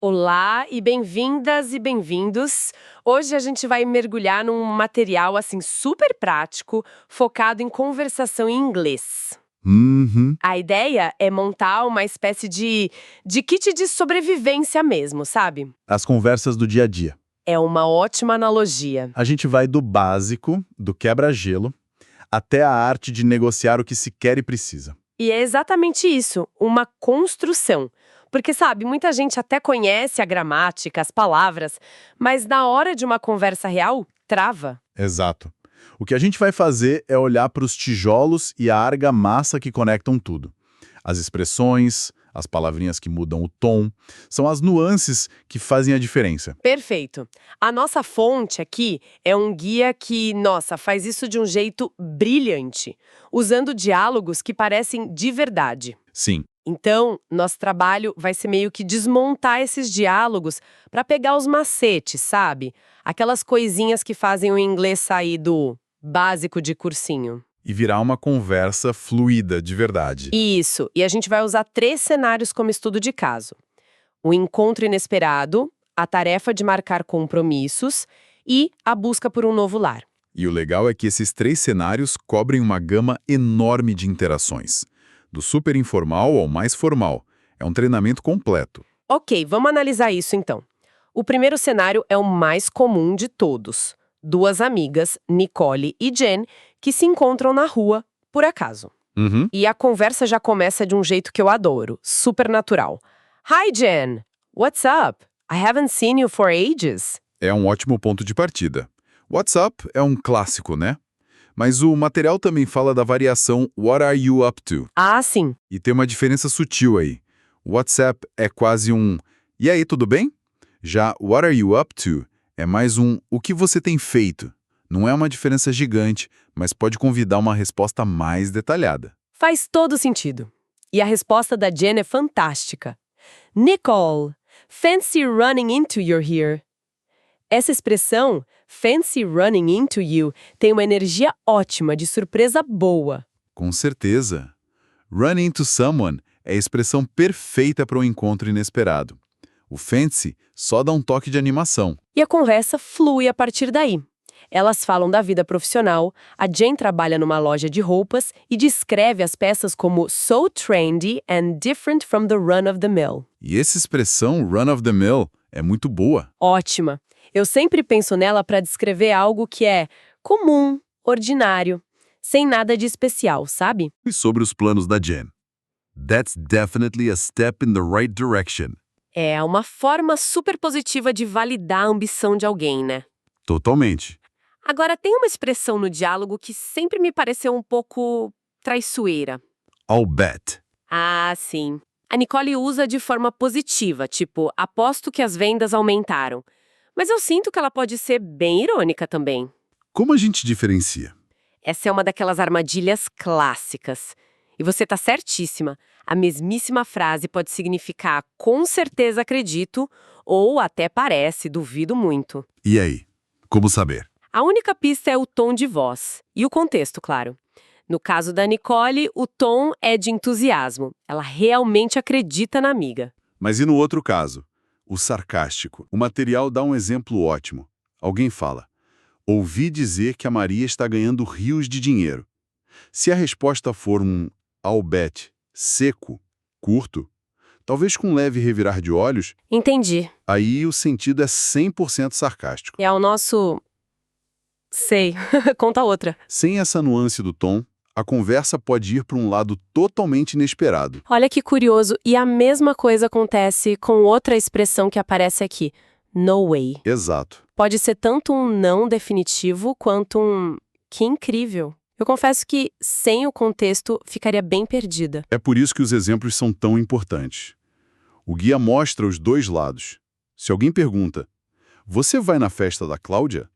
Olá e bem-vindas e bem-vindos. Hoje a gente vai mergulhar num material assim super prático, focado em conversação em inglês. Uhum. A ideia é montar uma espécie de kit de sobrevivência mesmo, sabe? As conversas do dia a dia. É uma ótima analogia. A gente vai do básico, do quebra-gelo, até a arte de negociar o que se quer e precisa. E é exatamente isso, uma construção. Porque, sabe, muita gente até conhece a gramática, as palavras, mas na hora de uma conversa real, trava. Exato. O que a gente vai fazer é olhar para os tijolos e a argamassa que conectam tudo. As expressões, as palavrinhas que mudam o tom, são as nuances que fazem a diferença. Perfeito. A nossa fonte aqui é um guia que, nossa, faz isso de um jeito brilhante, usando diálogos que parecem de verdade. Sim, Então, nosso trabalho vai ser meio que desmontar esses diálogos para pegar os macetes, sabe? Aquelas coisinhas que fazem o inglês sair do básico de cursinho. e virar uma conversa fluida de verdade. Isso, e a gente vai usar 3 cenários como estudo de caso. O encontro inesperado, a tarefa de marcar compromissos e a busca por um novo lar. E o legal é que esses 3 cenários cobrem uma gama enorme de interações. Do super informal ao mais formal. É um treinamento completo. Ok, vamos analisar isso então. O primeiro cenário é o mais comum de todos. Duas amigas, Nicole e Jen, que se encontram na rua, por acaso. Uhum. E a conversa já começa de um jeito que eu adoro, super natural. Hi, Jen! What's up? I haven't seen you for ages. É um ótimo ponto de partida. WhatsApp é um clássico, né? Mas o material também fala da variação What are you up to? Ah, sim. E tem uma diferença sutil aí. O WhatsApp é quase um E aí, tudo bem? Já What are you up to? É mais um O que você tem feito? Não é uma diferença gigante, mas pode convidar uma resposta mais detalhada. Faz todo sentido. E a resposta da Jen é fantástica. Nicole, fancy running into you here. Essa expressão, fancy running into you, tem uma energia ótima, de surpresa boa. Com certeza. Run into someone é a expressão perfeita para um encontro inesperado. O fancy só dá um toque de animação. E a conversa flui a partir daí. Elas falam da vida profissional, a Jen trabalha numa loja de roupas e descreve as peças como so trendy and different from the run of the mill. E essa expressão run of the mill é muito boa. Ótima. Eu sempre penso nela para descrever algo que é comum, ordinário, sem nada de especial, sabe? E sobre os planos da Jen? That's definitely a step in the right direction. É uma forma super positiva de validar a ambição de alguém, né? Totalmente. Agora, tem uma expressão no diálogo que sempre me pareceu um pouco traiçoeira. I'll bet. Ah, sim. A Nicole usa de forma positiva, tipo, aposto que as vendas aumentaram. Mas eu sinto que ela pode ser bem irônica também. Como a gente diferencia? Essa é uma daquelas armadilhas clássicas. E você tá certíssima. A mesmíssima frase pode significar com certeza acredito ou até parece, duvido muito. E aí? Como saber? A única pista é o tom de voz. E o contexto, claro. No caso da Nicole, o tom é de entusiasmo. Ela realmente acredita na amiga. Mas e no outro caso? O sarcástico. O material dá um exemplo ótimo. Alguém fala: ouvi dizer que a Maria está ganhando rios de dinheiro. Se a resposta for um I'll bet seco, curto, talvez com um leve revirar de olhos, Entendi. aí o sentido é 100% sarcástico. É o nosso... Sei. Conta outra. Sem essa nuance do tom, a conversa pode ir para um lado totalmente inesperado. Olha que curioso. E a mesma coisa acontece com outra expressão que aparece aqui. No way. Exato. Pode ser tanto um não definitivo quanto um que incrível. Eu confesso que, sem o contexto, ficaria bem perdida. É por isso que os exemplos são tão importantes. O guia mostra os dois lados. Se alguém pergunta, você vai na festa da Cláudia?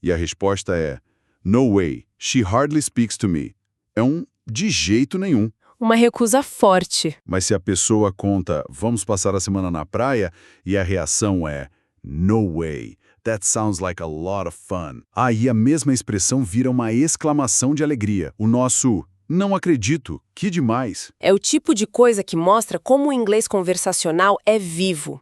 E a resposta é, no way, she hardly speaks to me. É um de jeito nenhum. Uma recusa forte. Mas se a pessoa conta, vamos passar a semana na praia, e a reação é, no way, that sounds like a lot of fun. Aí a mesma expressão vira uma exclamação de alegria. O nosso, não acredito, que demais. É o tipo de coisa que mostra como o inglês conversacional é vivo.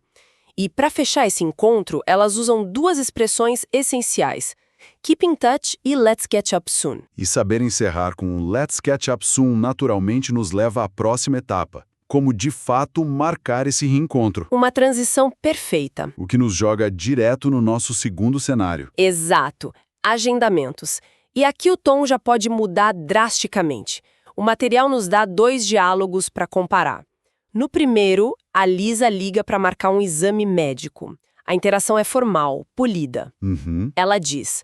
E para fechar esse encontro, elas usam duas expressões essenciais: keep in touch e let's catch up soon. E saber encerrar com um Let's Catch Up Soon naturalmente nos leva à próxima etapa. Como de fato marcar esse reencontro. Uma transição perfeita. O que nos joga direto no nosso segundo cenário. Exato. Agendamentos. E aqui o tom já pode mudar drasticamente. O material nos dá 2 diálogos para comparar. No primeiro, a Lisa liga para marcar um exame médico. A interação é formal, polida. Ela diz: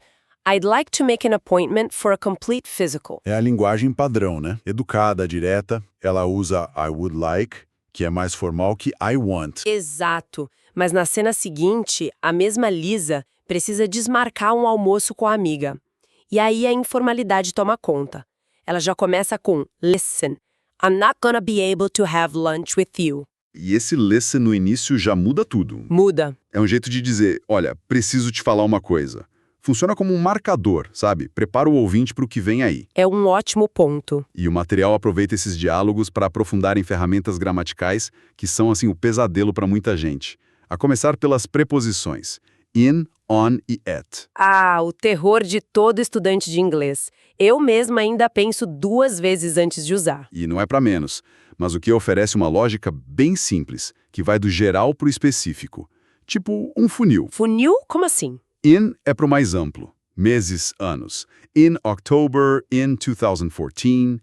I'd like to make an appointment for a complete physical. É a linguagem padrão, né? Educada, direta. Ela usa I would like, que é mais formal que I want. Exato. Mas na cena seguinte, a mesma Lisa precisa desmarcar um almoço com a amiga. E aí a informalidade toma conta. Ela já começa com listen, I'm not gonna be able to have lunch with you. E esse listen no início já muda tudo. Muda. É um jeito de dizer, olha, preciso te falar uma coisa. Funciona como um marcador, sabe? Prepara o ouvinte para o que vem aí. É um ótimo ponto. E o material aproveita esses diálogos para aprofundar em ferramentas gramaticais que são, assim, o pesadelo para muita gente. A começar pelas preposições. In, on e at. Ah, o terror de todo estudante de inglês. Eu mesma ainda penso 2 vezes antes de usar. E não é para menos, mas o que oferece uma lógica bem simples, que vai do geral para o específico. Tipo um funil. Funil? Como assim? In é para o mais amplo, meses, anos. In October, in 2014.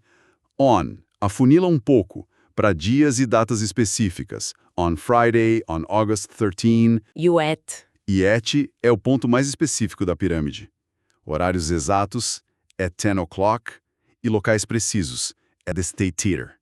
On, afunila um pouco, para dias e datas específicas. On Friday, on August 13. E o at? E at é o ponto mais específico da pirâmide. Horários exatos, at 10 o'clock, e locais precisos, at the State Theater.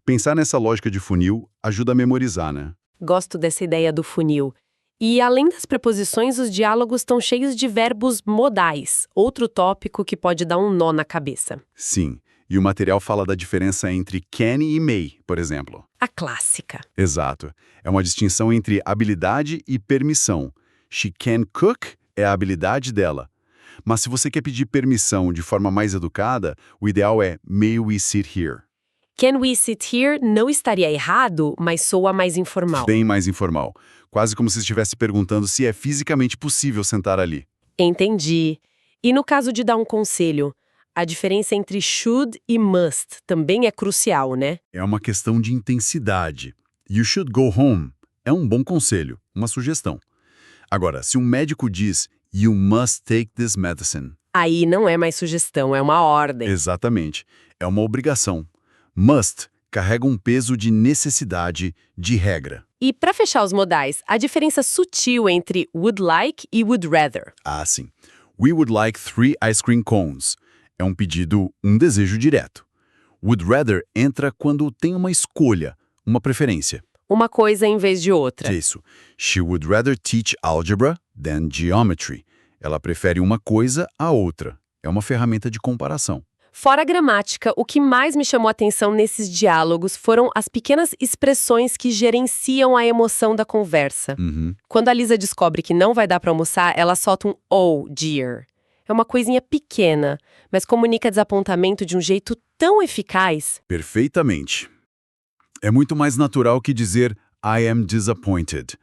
Pensar nessa lógica de funil ajuda a memorizar, né? Gosto dessa ideia do funil. E além das preposições, os diálogos estão cheios de verbos modais, outro tópico que pode dar um nó na cabeça. Sim, e o material fala da diferença entre can e may, por exemplo. A clássica. Exato. É uma distinção entre habilidade e permissão. She can cook é a habilidade dela. Mas se você quer pedir permissão de forma mais educada, o ideal é may we sit here. Can we sit here não estaria errado, mas soa mais informal. Bem mais informal. Quase como se estivesse perguntando se é fisicamente possível sentar ali. Entendi. E no caso de dar um conselho, a diferença entre should e must também é crucial, né? É uma questão de intensidade. You should go home é um bom conselho, uma sugestão. Agora, se um médico diz you must take this medicine. Aí não é mais sugestão, é uma ordem. Exatamente. É uma obrigação. Must carrega um peso de necessidade, de regra. E para fechar os modais, a diferença sutil entre would like e would rather. Ah, sim. We would like 3 ice cream cones. É um pedido, um desejo direto. Would rather entra quando tem uma escolha, uma preferência. Uma coisa em vez de outra. Isso. She would rather teach algebra than geometry. Ela prefere uma coisa à outra. É uma ferramenta de comparação. Fora a gramática, o que mais me chamou a atenção nesses diálogos foram as pequenas expressões que gerenciam a emoção da conversa. Quando a Lisa descobre que não vai dar para almoçar, ela solta um oh, dear. É uma coisinha pequena, mas comunica desapontamento de um jeito tão eficaz. Perfeitamente. É muito mais natural que dizer I am disappointed.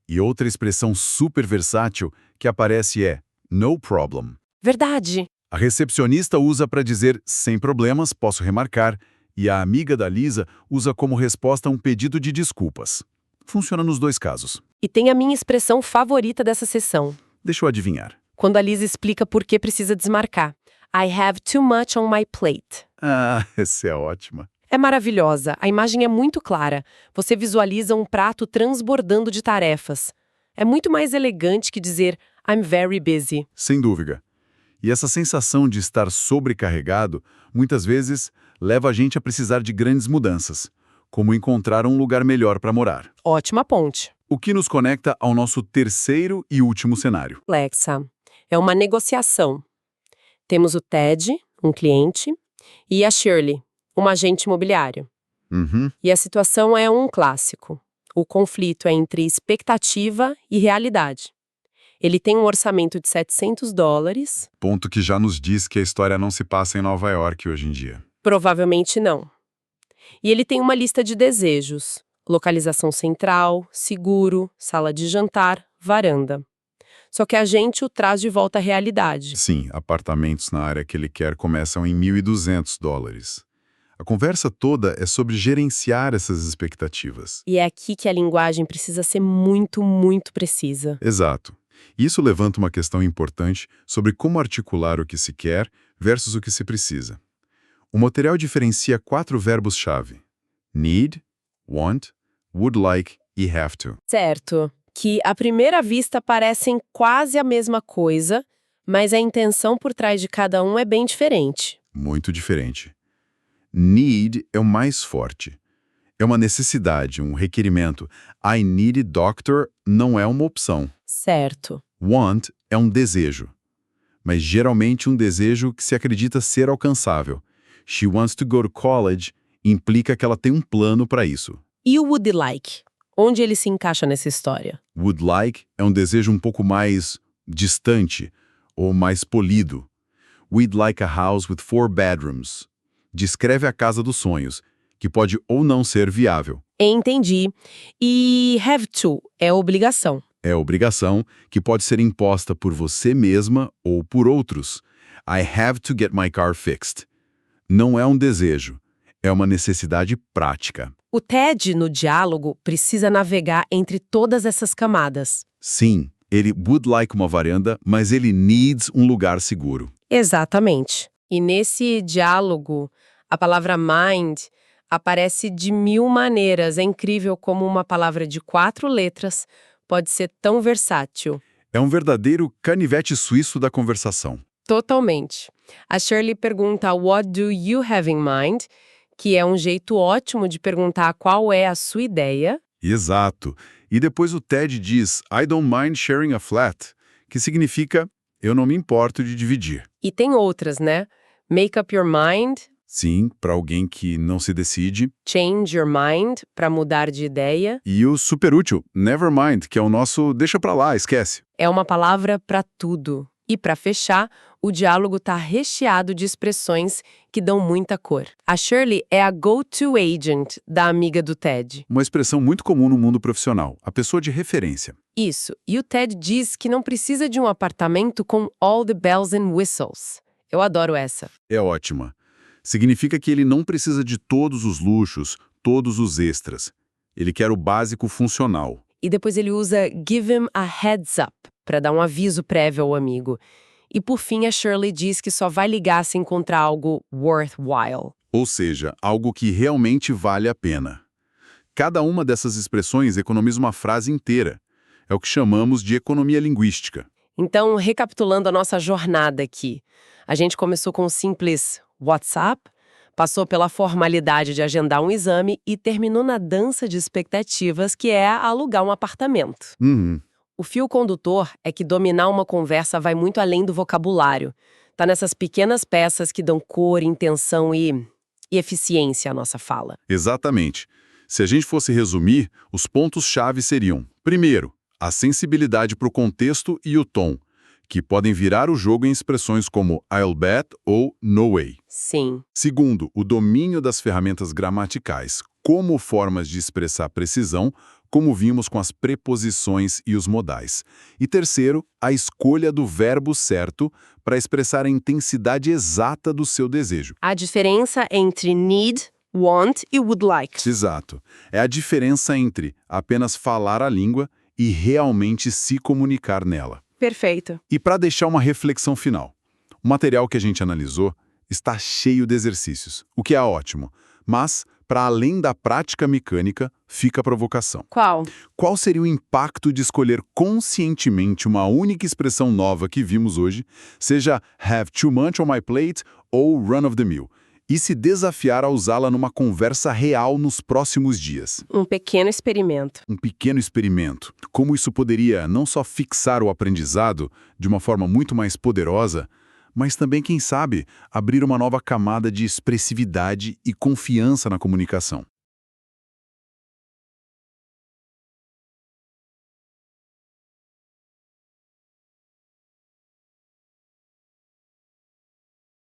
E outra expressão super versátil que aparece é no problem. Verdade. A recepcionista usa para dizer sem problemas, posso remarcar, e a amiga da Lisa usa como resposta um pedido de desculpas. Funciona nos 2 casos. E tem a minha expressão favorita dessa sessão. Deixa eu adivinhar. Quando a Lisa explica por que precisa desmarcar. I have too much on my plate. Ah, essa é ótima. É maravilhosa, a imagem é muito clara. Você visualiza um prato transbordando de tarefas. É muito mais elegante que dizer I'm very busy. Sem dúvida. E essa sensação de estar sobrecarregado, muitas vezes, leva a gente a precisar de grandes mudanças, como encontrar um lugar melhor para morar. Ótima ponte. O que nos conecta ao nosso terceiro e último cenário. Alexa, é uma negociação. Temos o Ted, um cliente, e a Shirley, uma agente imobiliário. E a situação é um clássico. O conflito é entre expectativa e realidade. Ele tem um orçamento de $700. Ponto que já nos diz que a história não se passa em Nova York hoje em dia. Provavelmente não. E ele tem uma lista de desejos. Localização central, seguro, sala de jantar, varanda. Só que a gente o traz de volta à realidade. Sim, apartamentos na área que ele quer começam em $1.200. A conversa toda é sobre gerenciar essas expectativas. E é aqui que a linguagem precisa ser muito, muito precisa. Exato. Isso levanta uma questão importante sobre como articular o que se quer versus o que se precisa. O material diferencia 4 verbos-chave: need, want, would like e have to. Certo, que à primeira vista parecem quase a mesma coisa, mas a intenção por trás de cada um é bem diferente. Muito diferente. Need é o mais forte. É uma necessidade, um requerimento. I need a doctor não é uma opção. Certo. Want é um desejo, mas geralmente um desejo que se acredita ser alcançável. She wants to go to college implica que ela tem um plano para isso. E o would like? Onde ele se encaixa nessa história? Would like é um desejo um pouco mais distante ou mais polido. We'd like a house with 4 bedrooms. Descreve a casa dos sonhos, que pode ou não ser viável. Entendi. E have to é obrigação. É obrigação que pode ser imposta por você mesma ou por outros. I have to get my car fixed. Não é um desejo, é uma necessidade prática. O Ted, no diálogo, precisa navegar entre todas essas camadas. Sim, ele would like uma varanda, mas ele needs um lugar seguro. Exatamente. E nesse diálogo, a palavra mind aparece de 1000 maneiras. É incrível como uma palavra de 4 letras pode ser tão versátil. É um verdadeiro canivete suíço da conversação. Totalmente. A Shirley pergunta "What do you have in mind?", que é um jeito ótimo de perguntar qual é a sua ideia. Exato. E depois o Ted diz I don't mind sharing a flat, que significa eu não me importo de dividir. E tem outras, né? Make up your mind, Sim, para alguém que não se decide. change your mind, para mudar de ideia. E o super útil, never mind, que é o nosso deixa pra lá, esquece. É uma palavra para tudo. E para fechar, o diálogo está recheado de expressões que dão muita cor. A Shirley é a go-to agent da amiga do Ted. Uma expressão muito comum no mundo profissional, a pessoa de referência. Isso. E o Ted diz que não precisa de um apartamento com all the bells and whistles. Eu adoro essa. É ótima. Significa que ele não precisa de todos os luxos, todos os extras. Ele quer o básico funcional. E depois ele usa give him a heads up, para dar um aviso prévio ao amigo. E por fim a Shirley diz que só vai ligar se encontrar algo worthwhile. Ou seja, algo que realmente vale a pena. Cada uma dessas expressões economiza uma frase inteira. É o que chamamos de economia linguística. Então, recapitulando a nossa jornada aqui, a gente começou com um simples WhatsApp, passou pela formalidade de agendar um exame e terminou na dança de expectativas, que é alugar um apartamento. O fio condutor é que dominar uma conversa vai muito além do vocabulário. Tá nessas pequenas peças que dão cor, intenção e eficiência à nossa fala. Exatamente. Se a gente fosse resumir, os pontos-chave seriam: primeiro, a sensibilidade para o contexto e o tom, que podem virar o jogo em expressões como I'll bet ou no way. Sim. Segundo, o domínio das ferramentas gramaticais, como formas de expressar precisão, como vimos com as preposições e os modais. E terceiro, a escolha do verbo certo para expressar a intensidade exata do seu desejo. A diferença entre need, want e would like. Exato. É a diferença entre apenas falar a língua e realmente se comunicar nela. Perfeito. E para deixar uma reflexão final, o material que a gente analisou está cheio de exercícios, o que é ótimo, mas, para além da prática mecânica, fica a provocação. Qual? Qual seria o impacto de escolher conscientemente uma única expressão nova que vimos hoje, seja have too much on my plate ou run of the mill, e se desafiar a usá-la numa conversa real nos próximos dias? Um pequeno experimento. Um pequeno experimento. Como isso poderia não só fixar o aprendizado de uma forma muito mais poderosa, mas também, quem sabe, abrir uma nova camada de expressividade e confiança na comunicação.